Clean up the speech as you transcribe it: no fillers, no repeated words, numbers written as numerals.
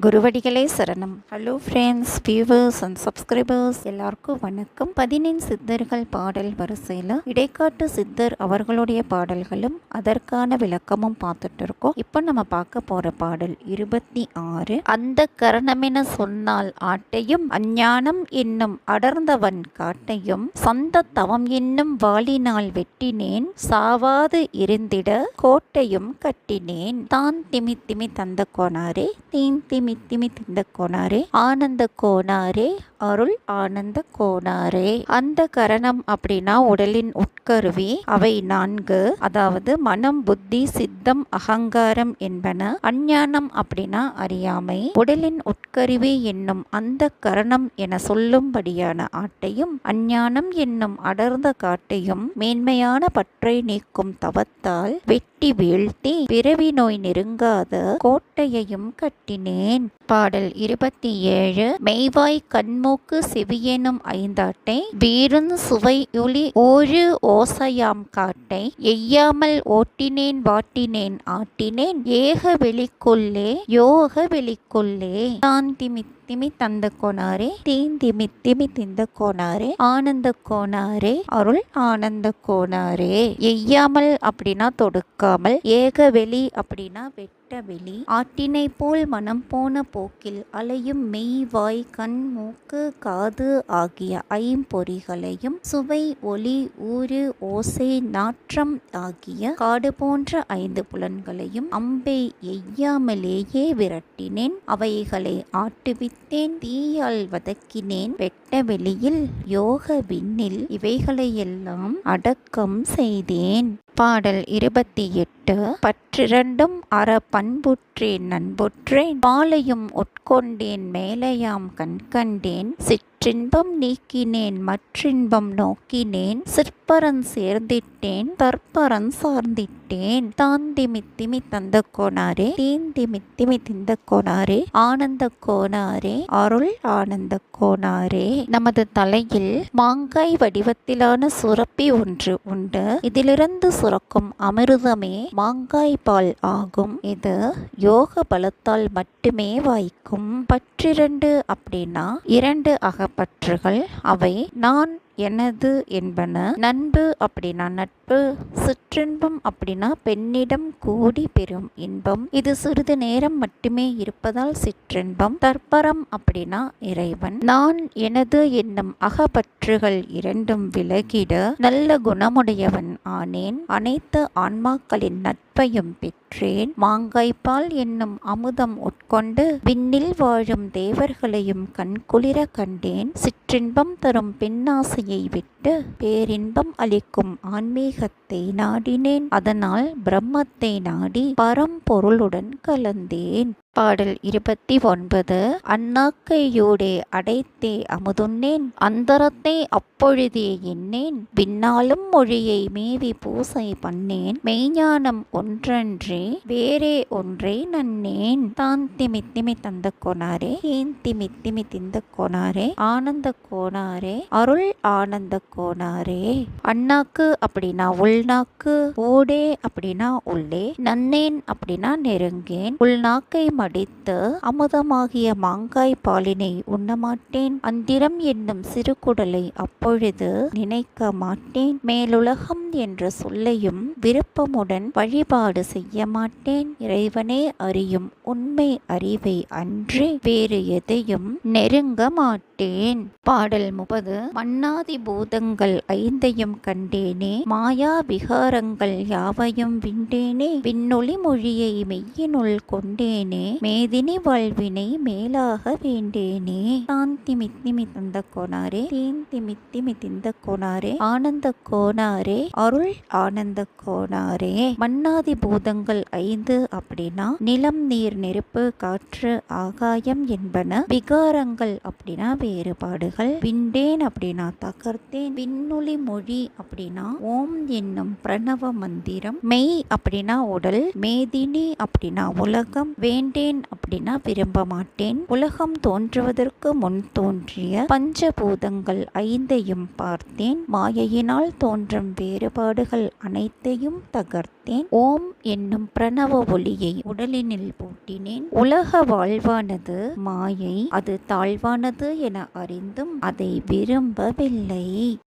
குருவடிகளே சரணம். Hello friends, viewers and subscribers எல்லாருக்கும் வணக்கம். 15 சித்தர்கள் பாடல் வரிசையில் இடைக்காட்டு சித்தர் அவர்களுடைய பாடல்களும் அதற்கான விளக்கமும் பார்த்துட்டு இருக்கோம். இப்போ நம்ம பார்க்க போற பாடல் 26. அந்த கரணமென சொன்னால் ஆட்டையும் அஞ்ஞானம் என்னும் அடர்ந்தவன் காட்டையும் சந்த தவம் என்னும் வாளினால் வெட்டினேன் சாவாது இருந்திட கோட்டையும் கட்டினேன். தான் திமி திமி தந்த கோனாரே தீன் திமி திமி திந்த கோனாரே ஆனந்த கோனாரே அருள் ஆனந்த கோனாரே. அந்த கரணம் அப்படின்னா உடலின் உட்கருவி. அவை 4, அதாவது மனம், புத்தி, சித்தம், அகங்காரம் என்பன. அஞ்ஞானம் அப்படின்னா அறியாமை. உடலின் உட்கருவி என்னும் அந்த கரணம் என சொல்லும்படியான ஆட்டையும் அஞ்ஞானம் என்னும் அடர்ந்த காட்டையும் மேன்மையான பற்றை நீக்கும் தவத்தால் வெட்டி வீழ்த்தி பிறவி நோய் நெருங்காத கோட்டையையும் கட்டினேன். பாடல் 27. மெய்வாய் கண்மூக்கு செவியெனும் ஐந்தாட்டை வீருந் சுவையொலி ஓரு ஓசையாம் காட்டை எய்யாமல் ஓட்டினேன் வாட்டினேன் ஆட்டினேன் ஏக வெளிக்குள்ளே யோக வெளிக்குள்ளே. தான் திமி திமி தந்த கோனாரே தீன் திமி திமி திந்த கோனாரே ஆனந்த கோனாரே அருள் ஆனந்த கோனாரே. எய்யாமல் அப்படின்னா தொடுக்காமல், ஏக வெளி அப்படின்னா வெளி, ஆட்டினை போல் மனம் போன போக்கில் அலையும் மெய் வாய் கண் மூக்கு காது ஆகிய ஐம்பொறிகளையும் சுவை ஒளி ஊறு ஓசை நாற்றம் ஆகிய காடு போன்ற 5 புலன்களையும் அம்பை எய்யாமலேயே விரட்டினேன். அவைகளை ஆட்டுவித்தேன், தீயால் வதக்கினேன். வெட்ட வெளியில் யோக விண்ணில் இவைகளையெல்லாம் அடக்கம் செய்தேன். பாடல் 28. பற்றிரண்டும் அற பண்புற்றேன் நண்புற்றேன் பாலையும் உட்கொண்டேன் மேலையாம் கண்கண்டேன் சிற்றின்பம் நீக்கினேன் மற்றின்பம் நோக்கினேன் சிற்பரன் சேர்ந்திட்டேன் தற்பரன் சார்ந்திட்டேன். தான் திமி திமி தந்த கோனாரே தீன் திமி திமி திந்த கோனாரே ஆனந்த கோனாரே அருள் ஆனந்த கோனாரே. நமது தலையில் மாங்காய் வடிவத்திலான சுரப்பி ஒன்று உண்டு. இதிலிருந்து சுரக்கும் அமிர்தமே மாங்காய் பால் ஆகும். இது யோக பலத்தால் மட்டுமே வாய்க்கும். பற்றிரண்டு அப்படின்னா 2 அகப்பற்றுகள். அவை நான் எனது என்பன. நண்பு அப்படின்னா நட்பு, சிற்றின்பம் அப்படின்னா பெண்ணிடம் கூடி பெறும் இன்பம். இது சிறிது நேரம் மட்டுமே இருப்பதால் சிற்றின்பம். தற்பரம் அப்படின்னா இறைவன். நான் எனது என்னும் அகப்பற்றுகள் 2 விலகிட நல்ல குணமுடையவன் ஆனேன். அனைத்து ஆன்மாக்களின் நட்பையும் பெற்றேன். மாங்காய்பால் என்னும் அமுதம் உட்கொண்டு விண்ணில் வாழும் தேவர்களையும் கண்குளிர கண்டேன். சிற்றின்பம் தரும் பெண்ணாசையை விட்டு பேரின்பம் அளிக்கும் ஆன்மீகத்தை நாடினேன். அதனால் பிரம்மத்தை நாடி பரம்பொருளுடன் கலந்தேன். பாடல் 29. அண்ணாக்கையோடே அடைத்தே அமுதுன்னேன் அந்தரத்தை அப்பொழுதே எண்ணேன் விண்ணாலும் மொழியை மேவி பூசை பண்ணேன் மெய்ஞானம் ஒன்றன்றே வேறே ஒன்றை நன்னேன். தான் திமி திமி தந்த கோனாரே ஏன் திமி திமி திந்த கோனாரே ஆனந்த கோனாரே அருள் ஆனந்த கோனாரே. அண்ணாக்கு அப்படின்னா உள்நாக்கு, ஓடே அப்படின்னா உள்ளே, நன்னேன் அப்படின்னா நெருங்கேன். உள்நாக்கை மடித்து அமுதமாகிய மாங்காய் பாலினை உண்ணமாட்டேன். அந்திரம் என்னும் சிறு குடலை அப்பொழுது நினைக்க மாட்டேன். மேலுலகம் என்ற சொல்லையும் விருப்பமுடன் வழிபாடு செய்ய மாட்டேன். இறைவனே அறியும் உண்மை அறிவை அன்றி வேறு எதையும் நெருங்க மாட்டேன். பாடல் 30. மன்னாதி பூதங்கள் 5ஐயும் கண்டேனே மாயா விகாரங்கள் யாவையும் விண்டேனே விண்ணொளி மொழியை மெய்யினுள் கொண்டேனே மேதினி வாழ்வினை மேலாக வேண்டேனே. தான் திமி திமி தந்த கோனாரே தீன் திமி திமி திந்த கோனாரே ஆனந்த கோனாரே அருள் ஆனந்த கோனாரே. மன்னாதி பூதங்கள் 5 அப்படின்னா நிலம், நீர், நெருப்பு, காற்று, ஆகாயம் என்பன. விகாரங்கள் அப்படின்னா வேறுபாடுகள். விண்டேன் அப்படின்னா தகர்த்தேன். விண்ணொளி மொழி அப்படின்னா ஓம் என்னும் பிரணவ மந்திரம். மெய் அப்படின்னா உடல். மேதினி அப்படின்னா உலகம். வேண்டேன் அப்படின்னா விரும்ப மாட்டேன். உலகம் தோன்றுவதற்கு முன் தோன்றிய பஞ்சபூதங்கள் 5ஐயும் பார்த்தேன். மாயையினால் தோன்றும் வேறுபாடுகள் அனைத்தையும் தகர்த்தேன். வைத்தேன். ஓம் என்னும் பிரணவ ஒளியை உடலினில் பூட்டினேன். உலக வாழ்வானது மாயை, அது தாழ்வானது என அறிந்தும் அதை விரும்பவில்லை.